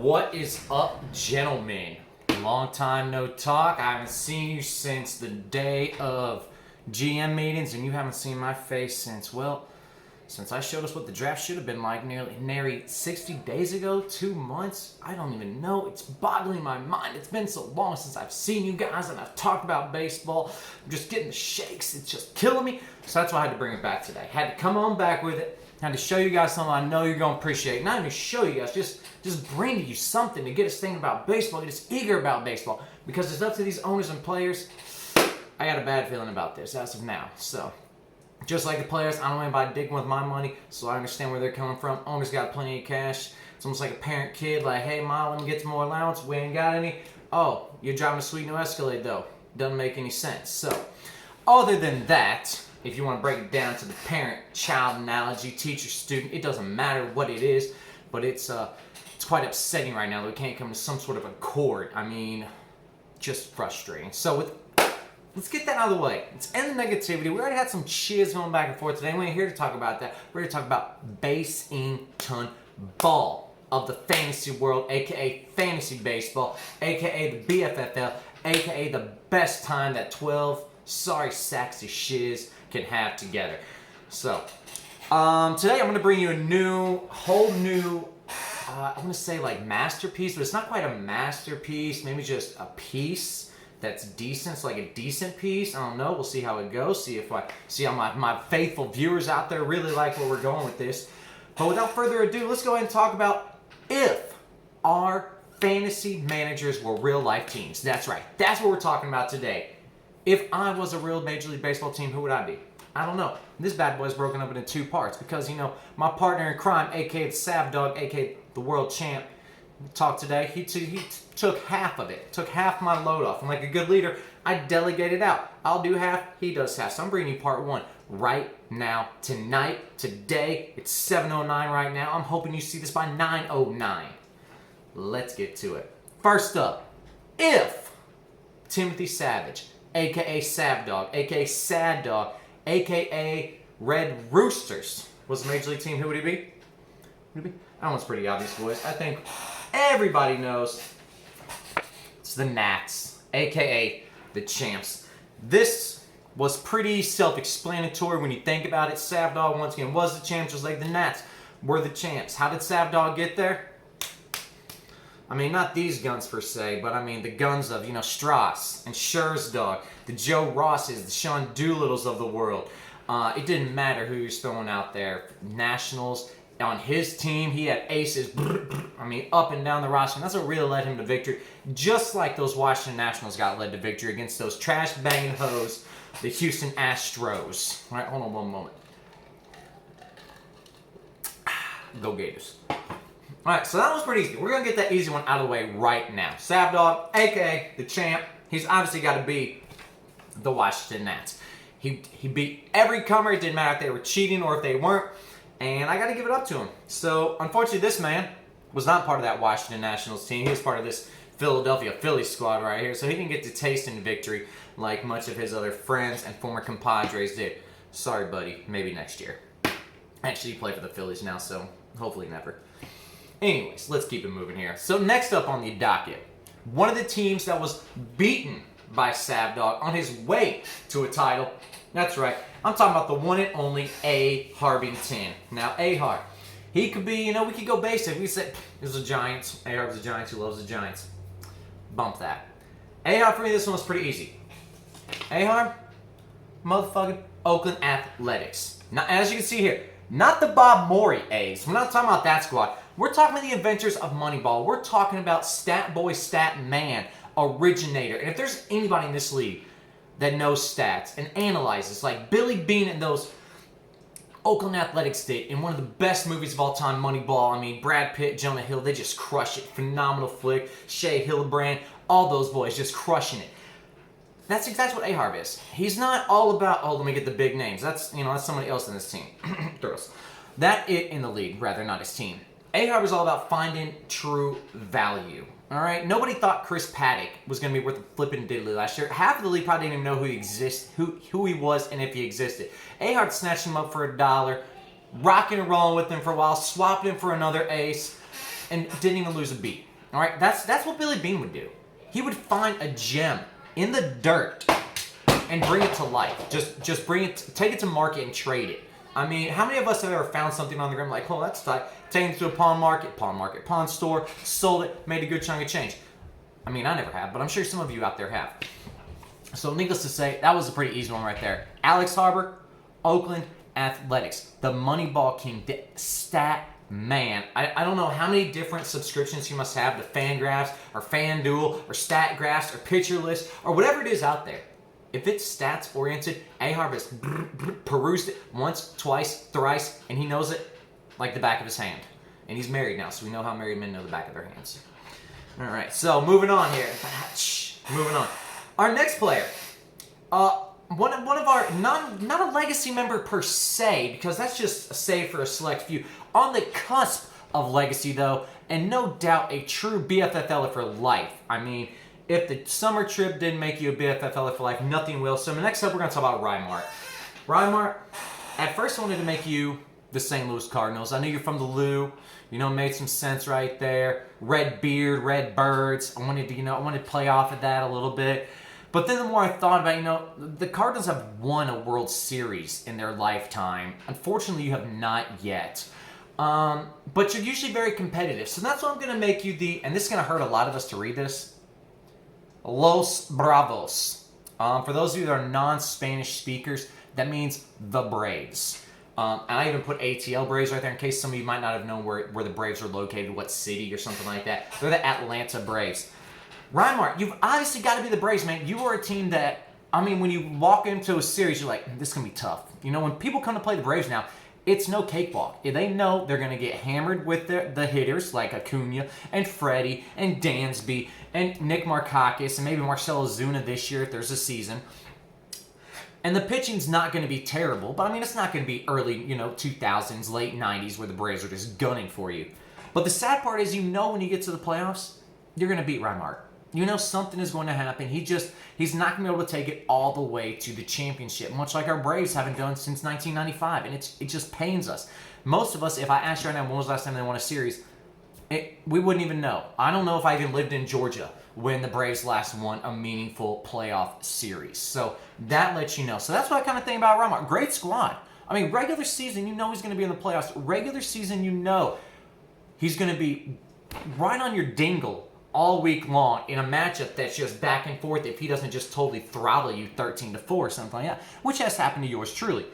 What is up, gentlemen? Long time no talk. I haven't seen you since the day of GM meetings, and you haven't seen my face since, well, since I showed us what the draft should have been like nearly 60 days ago, 2 months. I don't even know. It's boggling my mind. It's been so long since I've seen you guys and I've talked about baseball. I'm just getting the shakes. It's just killing me. So that's why I had to bring it back today. Had to come on back with it. Had to show you guys something I know you're going to appreciate. Not even show you guys, just bring to you something to get us thinking about baseball, get us eager about baseball. Because it's up to these owners and players. I got a bad feeling about this as of now. So, just like the players, I don't want anybody digging with my money, so I understand where they're coming from. Owners got plenty of cash. It's almost like a parent kid, like, hey, Mom, let me get some more allowance. We ain't got any. Oh, you're driving a sweet new Escalade, though. Doesn't make any sense. So, other than that, if you want to break it down to the parent-child analogy, teacher-student, it doesn't matter what it is, but it's quite upsetting right now that we can't come to some sort of accord. I mean, just frustrating. So let's get that out of the way. Let's end the negativity. We already had some cheers going back and forth today. We ain't here to talk about that. We're here to talk about Basington ball of the fantasy world, a.k.a. fantasy baseball, a.k.a. the BFFL, a.k.a. the best time that 12 sorry sacks of shiz can have together. So, today I'm going to bring you a whole new, I'm going to say like masterpiece, but it's not quite a masterpiece, maybe just a piece that's decent. It's like a decent piece. I don't know. We'll see how it goes. See how my faithful viewers out there really like where we're going with this. But without further ado, let's go ahead and talk about if our fantasy managers were real life teams. That's right. That's what we're talking about today. If I was a real Major League Baseball team, who would I be? I don't know. This bad boy is broken up into 2 parts because, you know, my partner in crime, a.k.a. the Sav Dog, a.k.a. the world champ, talked today. He took half of it, took half my load off. And like a good leader, I delegated out. I'll do half, he does half. So I'm bringing you part 1 right now, tonight, today. It's 7:09 right now. I'm hoping you see this by 9:09. Let's get to it. First up, if Timothy Savage, a.k.a. Sav Dog, a.k.a. Sad Dog, a.k.a. Red Roosters was a Major League team, who would he be? That one's pretty obvious, boys. I think everybody knows it's the Nats, a.k.a. the Champs. This was pretty self-explanatory when you think about it. Sav Dog, once again, was the Champs, just like the Nats were the Champs. How did Sav Dog get there? I mean, not these guns per se, but I mean the guns of, you know, Strauss and Scherzog, the Joe Rosses, the Sean Doolittles of the world. It didn't matter who he was throwing out there. Nationals, on his team, he had aces, I mean, up and down the roster. And that's what really led him to victory. Just like those Washington Nationals got led to victory against those trash-banging hoes, the Houston Astros. All right, hold on one moment. Go Gators. Alright, so that was pretty easy. We're going to get that easy one out of the way right now. Sav Dog, a.k.a. the champ. He's obviously got to beat the Washington Nats. He beat every comer. It didn't matter if they were cheating or if they weren't. And I got to give it up to him. So, unfortunately, this man was not part of that Washington Nationals team. He was part of this Philadelphia Phillies squad right here. So, he didn't get to taste in victory like much of his other friends and former compadres did. Sorry, buddy. Maybe next year. Actually, you play for the Phillies now, so hopefully never. Anyways, let's keep it moving here. So next up on the docket, one of the teams that was beaten by Sav Dog on his way to a title. That's right. I'm talking about the one and only A. Harbington. Now, A. Harb, he could be, you know, we could go basic. We said, there's a Giants. A. Harb's a Giants who loves the Giants. Bump that. A. Harb, for me, this one was pretty easy. A. Harb, motherfucking Oakland Athletics. Now, as you can see here, not the Bob Morey A's. We're not talking about that squad. We're talking about the adventures of Moneyball. We're talking about Stat Boy, Stat Man, originator. And if there's anybody in this league that knows stats and analyzes, like Billy Bean and those Oakland Athletics did in one of the best movies of all time, Moneyball. I mean, Brad Pitt, Jonah Hill, they just crush it. Phenomenal flick. Shea Hildebrand, all those boys just crushing it. That's exactly what A-Harb is. He's not all about, oh, let me get the big names. That's, you know, that's somebody else in this team. That it in the league, rather, not his team. A-Harb is all about finding true value. All right? Nobody thought Chris Paddock was going to be worth a flippin' diddly last year. Half of the league probably didn't even know who he was and if he existed. A-Harb snatched him up for $1, rocking and rolling with him for a while, swapped him for another ace, and didn't even lose a beat. All right, that's what Billy Bean would do. He would find a gem in the dirt and bring it to life. Just bring it, take it to market and trade it. I mean, how many of us have ever found something on the ground like, oh, that's tight, taken it to a pawn store, sold it, made a good chunk of change? I mean, I never have, but I'm sure some of you out there have. So needless to say, that was a pretty easy one right there. Alex Harbor, Oakland Athletics, the Moneyball King, the stat man. I don't know how many different subscriptions you must have to Fangraphs or FanDuel or StatGraphs or Pitcher List or whatever it is out there. If it's stats oriented, A-Harb has perused it once, twice, thrice, and he knows it like the back of his hand. And he's married now, so we know how married men know the back of their hands. All right, so moving on here. Moving on. Our next player, one of our, not a legacy member per se, because that's just a save for a select few. On the cusp of legacy, though, and no doubt a true BFFL for life. I mean, if the summer trip didn't make you a BFFL for life, nothing will. So next up, we're going to talk about Rymart. Rymart, at first I wanted to make you the St. Louis Cardinals. I knew you're from the Lou. You know, made some sense right there. Red beard, red birds. I wanted to play off of that a little bit. But then the more I thought about it, the Cardinals have won a World Series in their lifetime. Unfortunately, you have not yet. But you're usually very competitive. So that's why I'm going to make you and this is going to hurt a lot of us to read this, Los Bravos. For those of you that are non-Spanish speakers, that means the Braves. And I even put ATL Braves right there in case some of you might not have known where the Braves are located, what city or something like that. They're the Atlanta Braves. Rymart, you've obviously got to be the Braves, man. You are a team that, I mean, when you walk into a series, you're like, this is going to be tough. You know, when people come to play the Braves now, it's no cakewalk. They know they're going to get hammered with the hitters like Acuna and Freddie and Dansby and Nick Markakis and maybe Marcell Ozuna this year if there's a season. And the pitching's not going to be terrible, but I mean, it's not going to be early, 2000s, late 90s where the Braves are just gunning for you. But the sad part is, when you get to the playoffs, you're going to beat Rymart. You know something is going to happen. He's not going to be able to take it all the way to the championship, much like our Braves haven't done since 1995, and it just pains us. Most of us, if I asked you right now when was the last time they won a series, we wouldn't even know. I don't know if I even lived in Georgia when the Braves last won a meaningful playoff series. So that lets you know. So that's what I kind of think about Rymart. Great squad. I mean, regular season, he's going to be in the playoffs. Regular season, he's going to be right on your dingle all week long in a matchup that's just back and forth if he doesn't just totally throttle you 13-4 or something like that, which has happened to yours truly.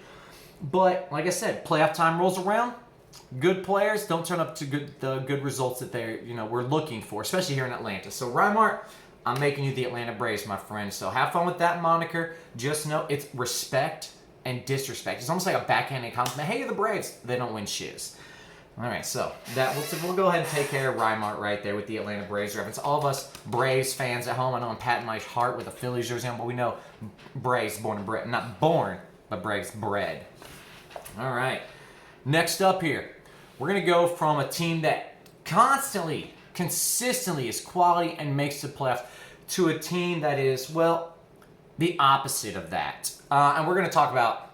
But like I said, playoff time rolls around. Good players don't turn up to the good results that we're looking for, especially here in Atlanta. So Rymart, I'm making you the Atlanta Braves, my friend. So have fun with that moniker. Just know it's respect and disrespect. It's almost like a backhanded compliment. Hey, you're the Braves. They don't win shiz. All right, so we'll go ahead and take care of Rymart right there with the Atlanta Braves reference. All of us Braves fans at home, I know I'm patting my heart with a Phillies jersey on, but we know Braves born and bred. Not born, but Braves bred. All right, next up here, we're going to go from a team that consistently is quality and makes the playoffs to a team that is, well, the opposite of that. And we're going to talk about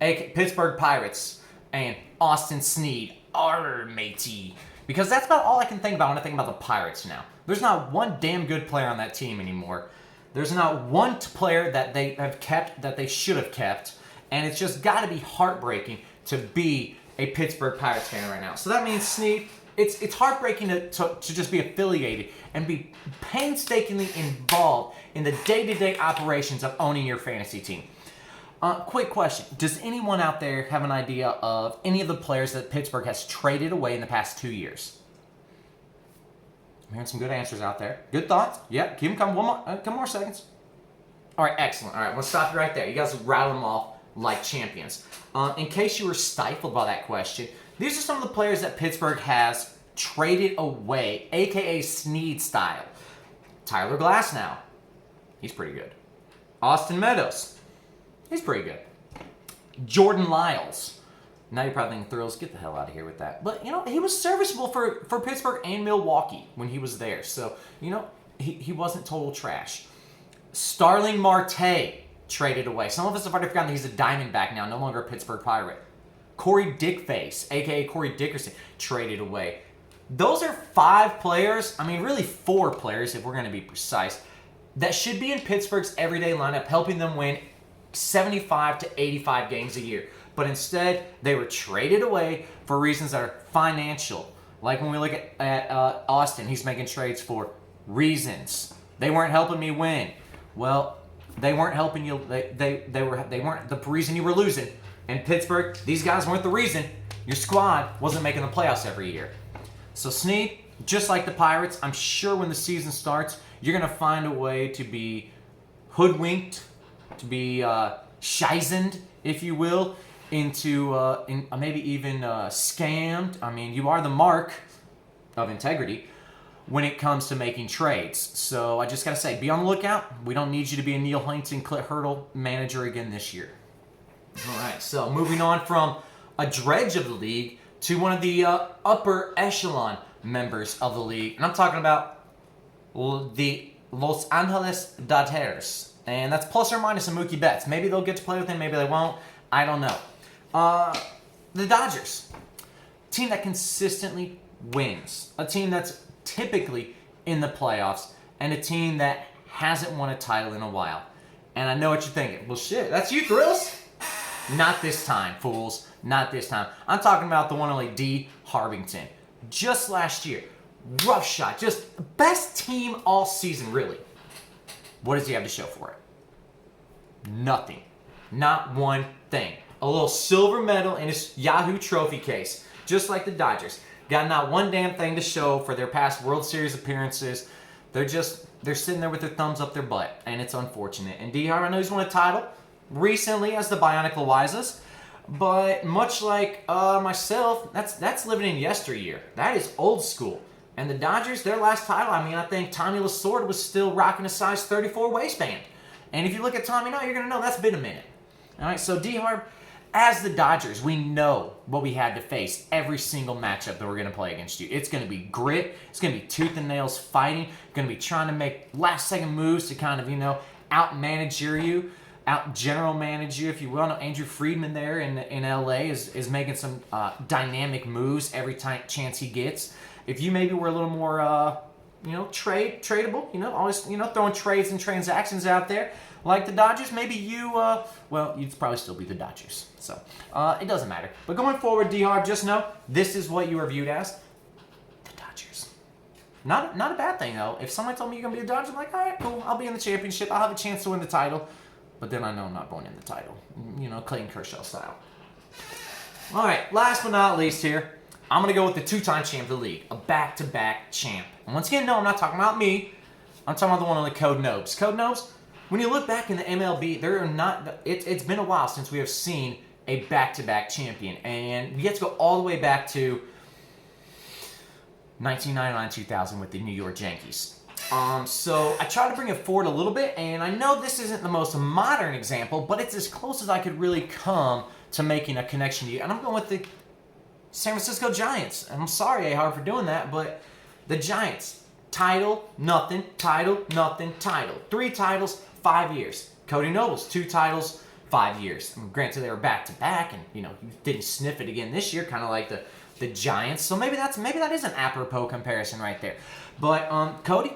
Pittsburgh Pirates and Austin Snead. Arr, matey. Because that's about all I can think about when I think about the Pirates now. There's not one damn good player on that team anymore. There's not one player that they have kept that they should have kept. And it's just got to be heartbreaking to be a Pittsburgh Pirates fan right now. So that means, Snead, it's heartbreaking to just be affiliated and be painstakingly involved in the day-to-day operations of owning your fantasy team. Quick question. Does anyone out there have an idea of any of the players that Pittsburgh has traded away in the past 2 years? I'm hearing some good answers out there. Good thoughts? Yeah, keep them coming. Couple more seconds. All right, excellent. All right, we'll stop you right there. You guys rattle them off like champions. In case you were stifled by that question, these are some of the players that Pittsburgh has traded away, a.k.a. Snead style. Tyler Glasnow. He's pretty good. Austin Meadows. He's pretty good. Jordan Lyles. Now you're probably thinking, Thrills, get the hell out of here with that. But, he was serviceable for Pittsburgh and Milwaukee when he was there. So, he wasn't total trash. Starling Marte traded away. Some of us have already forgotten that he's a Diamondback now, no longer a Pittsburgh Pirate. Corey Dickface, a.k.a. Corey Dickerson, traded away. Those are 5 players, I mean really 4 players if we're going to be precise, that should be in Pittsburgh's everyday lineup helping them win 75 to 85 games a year. But instead, they were traded away for reasons that are financial. Like when we look at Austin, he's making trades for reasons. They weren't helping me win. Well, they weren't helping you. They weren't the reason you were losing. In Pittsburgh, these guys weren't the reason your squad wasn't making the playoffs every year. So Snead, just like the Pirates, I'm sure when the season starts, you're going to find a way to be hoodwinked, to be shizened, if you will, into maybe even scammed. I mean, you are the mark of integrity when it comes to making trades. So I just got to say, be on the lookout. We don't need you to be a Neil Huntington Clint Hurdle manager again this year. All right, so moving on from a dredge of the league to one of the upper echelon members of the league. And I'm talking about the Los Angeles Dodgers. And that's plus or minus a Mookie Betts. Maybe they'll get to play with him, maybe they won't. I don't know. The Dodgers, team that consistently wins. A team that's typically in the playoffs. And a team that hasn't won a title in a while. And I know what you're thinking. Well, shit, that's you, Thrills. Not this time, fools. Not this time. I'm talking about the one and only D. Harbington. Just last year. Rough shot. Just best team all season, really. What does he have to show for it? Nothing. Not one thing. A little silver medal in his Yahoo trophy case. Just like the Dodgers. Got not one damn thing to show for their past World Series appearances. They're sitting there with their thumbs up their butt. And it's unfortunate. And D. Harb, I know he's won a title recently as the Bionic Loizas. But much like myself, that's living in yesteryear. That is old school. And the Dodgers, their last title, I mean, I think Tommy Lasorda was still rocking a size 34 waistband. And if you look at Tommy now, you're going to know that's been a minute. All right, so D-Harb, as the Dodgers, we know what we had to face every single matchup that we're going to play against you. It's going to be grit. It's going to be tooth and nails fighting. Going to be trying to make last-second moves to kind of, out-manage you. Out general manage you, if you will. I know Andrew Friedman there in LA is making some dynamic moves every chance he gets. If you maybe were a little more, tradable, always, throwing trades and transactions out there, like the Dodgers, maybe you'd probably still be the Dodgers. So, it doesn't matter. But going forward, D-Harb, just know, this is what you are viewed as, the Dodgers. Not a bad thing, though. If somebody told me you're going to be a Dodger, I'm like, all right, cool, I'll be in the championship, I'll have a chance to win the title. But then I know I'm not going in the title. Clayton Kershaw style. All right, last but not least here, I'm going to go with the 2-time champ of the league. A back-to-back champ. And once again, no, I'm not talking about me. I'm talking about the one on the Code Nobes. Code Nobes, when you look back in the MLB, it's been a while since we have seen a back-to-back champion. And we have to go all the way back to 1999-2000 with the New York Yankees. So I tried to bring it forward a little bit, and I know this isn't the most modern example, but it's as close as I could really come to making a connection to you. And I'm going with the San Francisco Giants. And I'm sorry, A-Hard, for doing that, but the Giants, title, nothing, title, nothing, title. 3 titles, 5 years. Cody Nobles, 2 titles, 5 years. And granted, they were back-to-back, and, you didn't sniff it again this year, kind of like the Giants. So maybe that is an apropos comparison right there. But, Cody,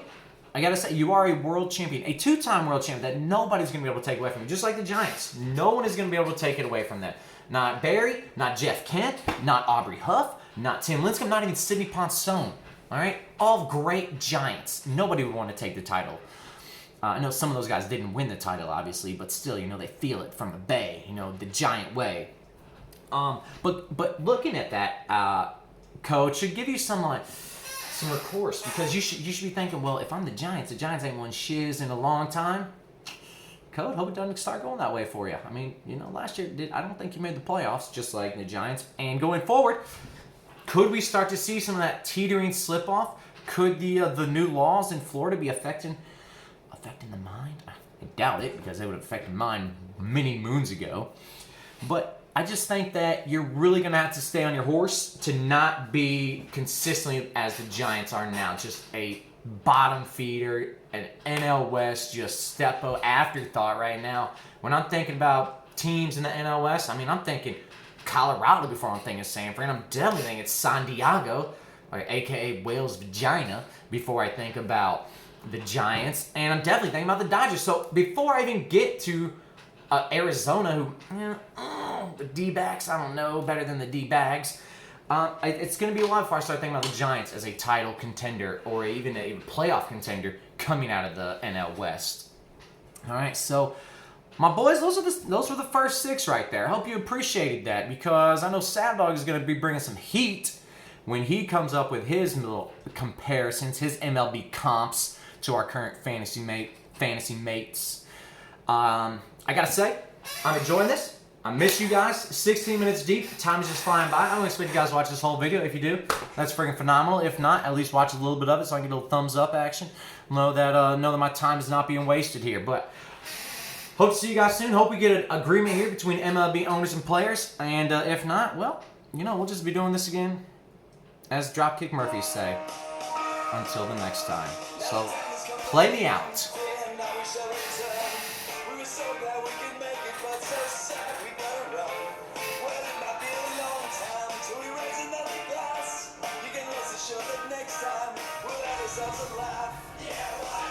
I gotta say, you are a world champion, a 2-time world champion that nobody's gonna be able to take away from you. Just like the Giants. No one is gonna be able to take it away from them. Not Barry, not Jeff Kent, not Aubrey Huff, not Tim Lincecum, not even Sidney Ponson. All right? All great Giants. Nobody would want to take the title. I know some of those guys didn't win the title, obviously, but still, they feel it from the Bay, the Giant way. But looking at that, Coach, should give you some recourse, because you should be thinking, well, if I'm the Giants ain't won shiz in a long time. Code, hope it doesn't start going that way for you. I mean, last year I don't think you made the playoffs, just like the Giants. And going forward, could we start to see some of that teetering slip off? Could the new laws in Florida be affecting the mind? I doubt it, because they would have affected mine many moons ago. But I just think that you're really going to have to stay on your horse to not be consistently as the Giants are now. Just a bottom feeder, an NL West just steppo afterthought right now. When I'm thinking about teams in the NL West, I'm thinking Colorado before I'm thinking San Fran. I'm definitely thinking San Diego. or aka Whale's vagina, before I think about the Giants, and I'm definitely thinking about the Dodgers. So before I even get to Arizona, who the D-backs, I don't know, better than the D-bags. It's going to be a while before I start thinking about the Giants as a title contender or even a playoff contender coming out of the NL West. All right, so my boys, those were the first 6 right there. I hope you appreciated that, because I know Sad Dog is going to be bringing some heat when he comes up with his little comparisons, his MLB comps to our current fantasy mates. I gotta say, I'm enjoying this. I miss you guys. 16 minutes deep. Time is just flying by. I don't expect you guys to watch this whole video. If you do, that's freaking phenomenal. If not, at least watch a little bit of it so I can get a little thumbs up action. Know that my time is not being wasted here. But hope to see you guys soon. Hope we get an agreement here between MLB owners and players. And if not, well, we'll just be doing this again, as Dropkick Murphys say, until the next time. So, play me out. Next time, we'll have ourselves a laugh. Yeah,